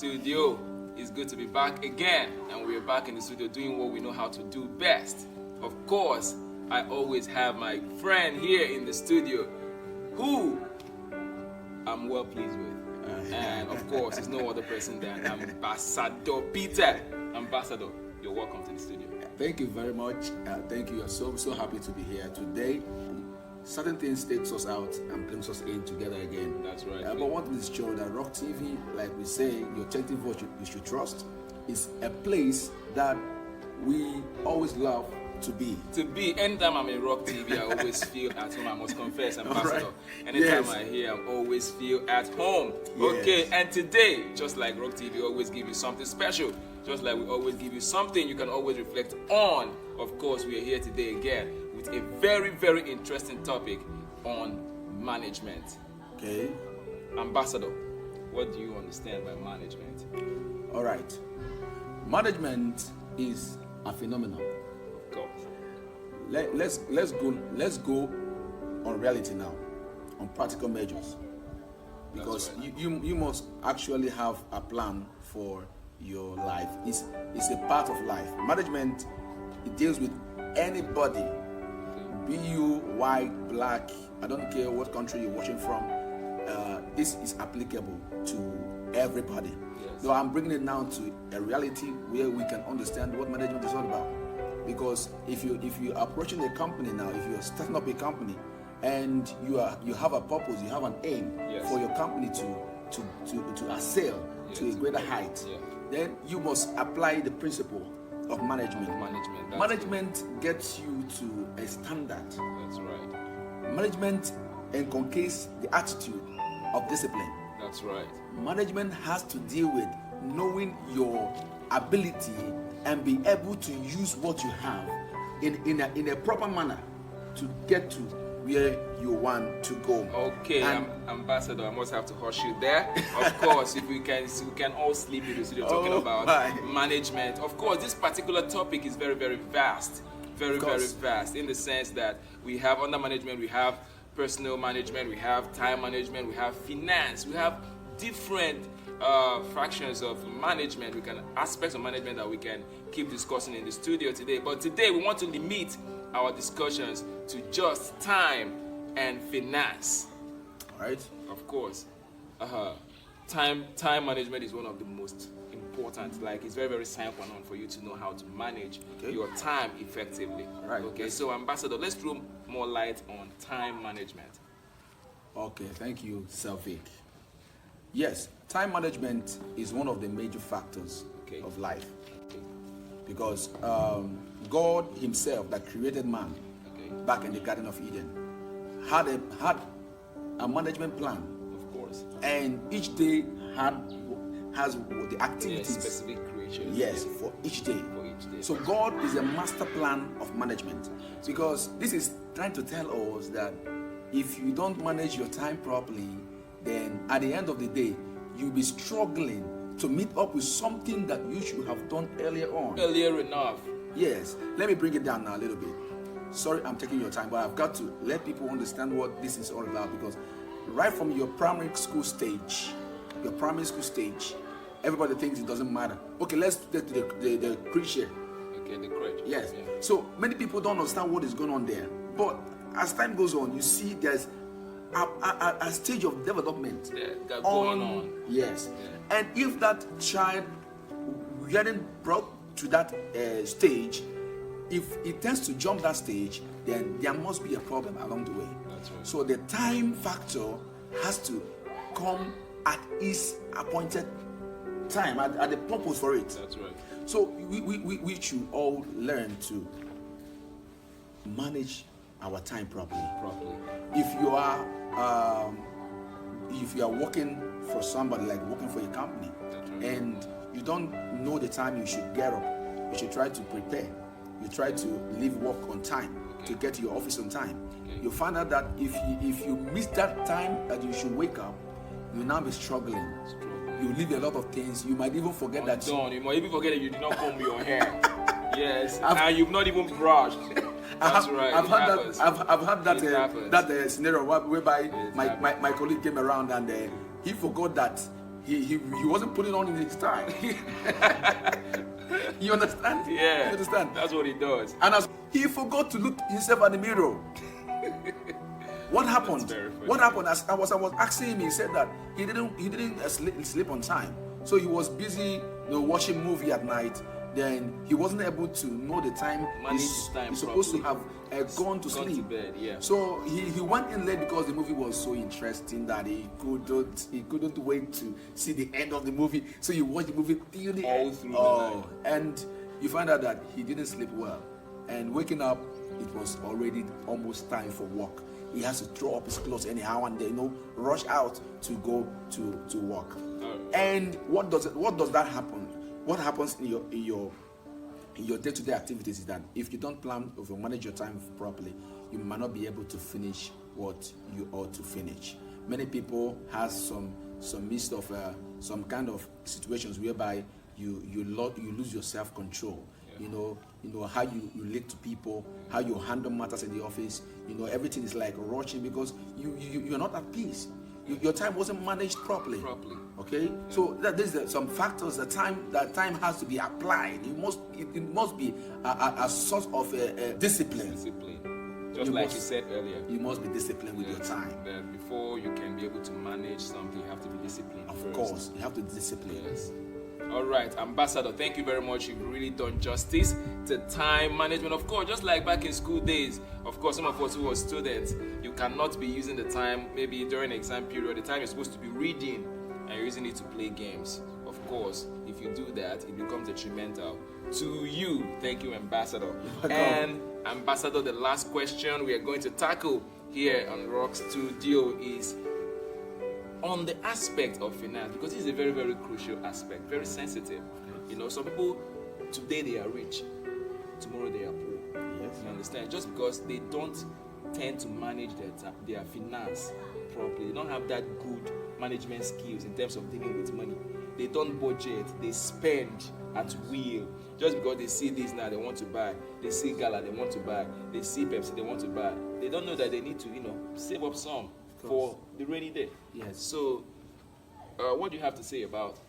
studio. It's good to be back again, and we're back in the studio doing what we know how to do best. Of course, I always have my friend here in the studio who I'm well pleased with. And of course, it's no other person than Ambassador Peter. Ambassador, you're welcome to the studio. Thank you very much. Thank you. I'm so happy to be here today. Certain things takes us out and brings us in together again. That's right. But what is show that Rock TV, like we say, your authentic voice you should trust, is a place that we always love to be. Anytime I'm in Rock TV, I always feel at home. I must confess, Ambassador. Right. Anytime Yes. I hear, I always feel at home. Yes. Okay, and today, just like Rock TV, always give you something special. Just like we always give you something you can always reflect on. Of course, we are here today again with a very, very interesting topic on management. Okay. Ambassador, what do you understand by management? All right. Management is a phenomenon. Of course. Let's go on reality now, on practical measures, because That's right. you must actually have a plan for your life. It's a part of life. Management, it deals with anybody, be you white, black, I don't care what country you're watching from. This is applicable to everybody. Yes. So I'm bringing it now to a reality where we can understand what management is all about. Because if you're approaching a company now, if you're starting up a company and you have a purpose, you have an aim Yes. for your company to assail to a Yes. greater height, Yeah. then you must apply the principle of management. Management. Management gets you to a standard. That's right. Management encompasses the attitude of discipline. That's right. Management has to deal with knowing your ability and be able to use what you have in a proper manner to get to where you want to go. Okay, And- Ambassador, I must have to hush you there. Of course, if we can all sleep in the studio talking Oh, about my. management. Of course, this particular topic is very, very vast. Very, Of very course. vast in the sense that we have under management, we have personal management, we have time management, we have finance, we have different fractions of management, we can aspects of management that we can keep discussing in the studio today. But today we want to limit our discussions to just time and finance. All right. Of course, time management is one of the most important. Like it's very, very sine qua non for you to know how to manage Okay. your time effectively. Right. Okay. So, Ambassador, let's throw more light on time management. Okay, thank you, Selvik. Yes, time management is one of the major factors Okay. of life, Okay. because God Himself, that created man Okay. back in the Garden of Eden, had a management plan, Of course. and each day has the Yes, activities. specific creation. Yes, for each day. For each day. So God is a master plan of management, because this is trying to tell us that if you don't manage your time properly, then at the end of the day, you'll be struggling to meet up with something that you should have done earlier on. Earlier enough. Yes, let me bring it down now a little bit. Sorry, I'm taking your time, but I've got to let people understand what this is all about, because right from your primary school stage, everybody thinks it doesn't matter. Okay, let's get to the creature. Okay, the crutch. Yes. Yeah. So many people don't understand what is going on there. But as time goes on, you see there's a stage of development Yeah, got going on. Yes. Yeah. And if that child getting brought to that stage, if it tends to jump that stage, then there must be a problem along the way. That's right. So the time factor has to come at its appointed time, at the purpose for it. That's right. So we should all learn to manage our time properly. If you are working for somebody, like working for a company, That's right. and you don't know the time you should get up, you should try to prepare. You try to leave work on time to get to your office on time. Okay. You find out that if you miss that time that you should wake up, you'll now be struggling. You leave a lot of things. You might even forget that. Done. You might even forget that you did not comb your hair. Yes, I've- and you've not even brushed. That's right. I've it had happens. that. I've had that It happens. that scenario whereby It my happens. colleague came around and he forgot that he wasn't putting on in his time. You understand? Yeah. You understand? That's what he does. And as he forgot to look himself at the mirror. What happened? That's very funny. What happened? As I was asking him, he said that he didn't sleep on time. So he was busy, watching movie at night. Then he wasn't able to know the time Manage his time he's supposed to properly. have gone to Gone sleep. to bed, yeah. So he went in late because the movie was so interesting that he couldn't wait to see the end of the movie. So he watched the movie till the All end. through the night. And you find out that he didn't sleep well. And waking up, it was already almost time for work. He has to throw up his clothes anyhow and then rush out to go to work. And what does that happen? What happens in your day-to-day activities is that if you don't plan or manage your time properly, you might not be able to finish what you ought to finish. Many people have some midst of some kind of situations whereby you lose your self-control. Yeah. You know how you relate to people, how you handle matters in the office. Everything is like rushing because you're not at peace. Your time wasn't managed properly. Okay, so there's some factors. That time has to be applied. It must be a source of discipline. Just like you said earlier. You must be disciplined with your time. That before you can be able to manage something, you have to be disciplined. Of first. course, you have to discipline. Yes. All right, Ambassador, thank you very much. You've really done justice to time management. Of course, just like back in school days, of course, some of us who were students, you cannot be using the time maybe during exam period. The time you're supposed to be reading and you're using it to play games. Of course, if you do that, it becomes detrimental to you. Thank you, Ambassador. And Ambassador, the last question we are going to tackle here on Rock Studio is on the aspect of finance, because this is a very, very crucial aspect, very sensitive. Some people today they are rich, tomorrow they are poor. Yes. You understand? Just because they don't tend to manage their finance properly, they don't have that good management skills in terms of dealing with money. They don't budget, they spend at will. Just because they see this now, they want to buy. They see Gala, they want to buy. They see Pepsi, they want to buy. They don't know that they need to, save up some for the rainy day. Yes. So, what do you have to say about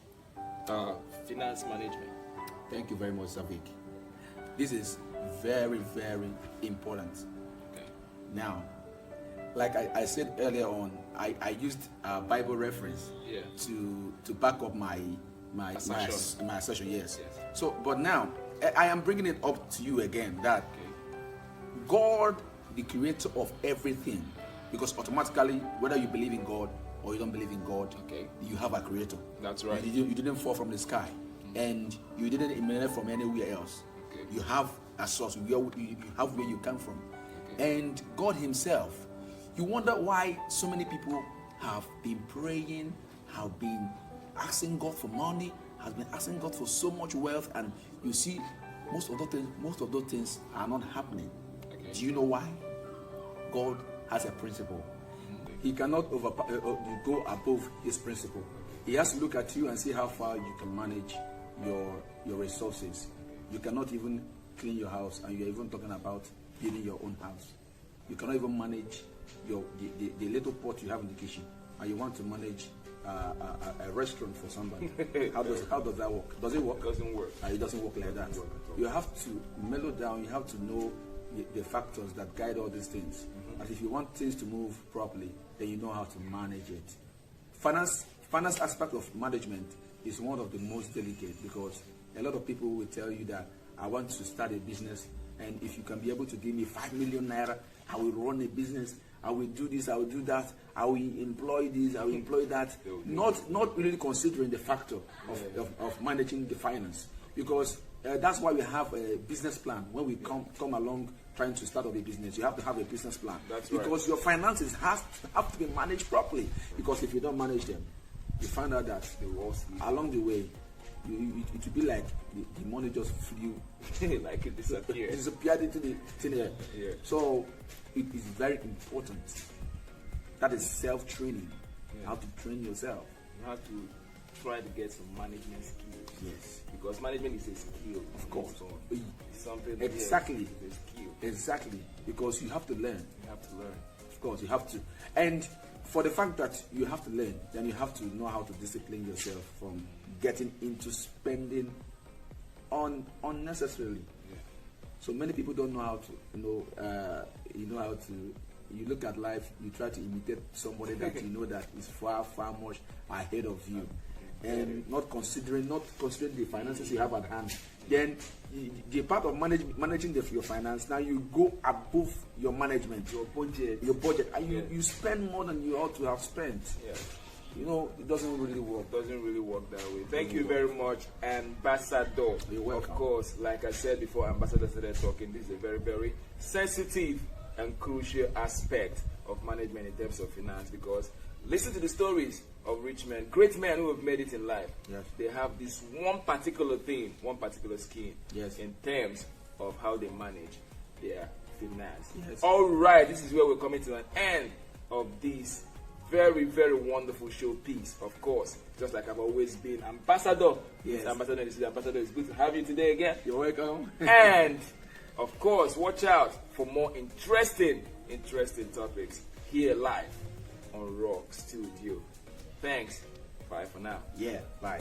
finance management? Thank you very much, Savik. This is very, very important. Okay. Now, like I said earlier on, I used a Bible reference to back up my assertion. Yes. So, but now I am bringing it up to you again that God, the creator of everything, because automatically, whether you believe in God or you don't believe in God, you have a creator. That's right. You didn't fall from the sky, and you didn't emanate from anywhere else. Okay. You have a source. You have where you come from, and God Himself. You wonder why so many people have been praying, have been asking God for money, has been asking God for so much wealth, and you see most of those things are not happening. Okay. Do you know why? God has a principle. He cannot go above His principle. He has to look at you and see how far you can manage your resources. You cannot even clean your house, and you're even talking about building your own house. You cannot even manage the little pot you have in the kitchen, and you want to manage a restaurant for somebody. How does that work? Does it work? It doesn't work. It doesn't work like that. You have to mellow down. You have to know the factors that guide all these things. And if you want things to move properly, then you know how to manage it. Finance aspect of management is one of the most delicate, because a lot of people will tell you that I want to start a business, and if you can be able to give me 5 million naira, I will run a business. I will do this, I will do that, I will employ this, I will employ that. Not really considering the factor of managing the finance, because that's why we have a business plan. When we come along trying to start up a business, you have to have a business plan. That's right. Because your finances have to be managed properly. Because if you don't manage them, you find out that along the way, it will be like the money just flew, like it disappeared. disappeared into the thin air. Yeah. So it is very important. That is self-training. How to train yourself. You have to try to get some management skills. Yes. Because management is a skill. Of course. It's something. Exactly. It's a skill. Exactly. Because you have to learn. You have to learn. Of course, you have to. And for the fact that you have to learn, then you have to know how to discipline yourself from getting into spending unnecessarily. Yeah. So many people don't know how to, you look at life, you try to imitate somebody that you know that is far, far much ahead of you. And not considering the finances you have at hand. Then the part of managing your finance, now you go above your management, your budget, and you spend more than you ought to have spent. Yeah. It doesn't really work. It doesn't really work that way. Thank you very much, Ambassador. You're welcome. Of course, like I said before, Ambassador started talking, this is a very, very sensitive and crucial aspect of management in terms of finance, because listen to the stories of rich men, great men who have made it in life. Yes. They have this one particular thing, one particular scheme, Yes. in terms of how they manage their finance. Yes. All right, this is where we're coming to an end of this very, very wonderful showpiece. Of course, just like I've always been, Ambassador. Yes. Ambassador, this is Ambassador. It's good to have you today again. You're welcome. And of course, watch out for more interesting topics here live on Rock Studio. Thanks. Bye for now. Yeah, bye.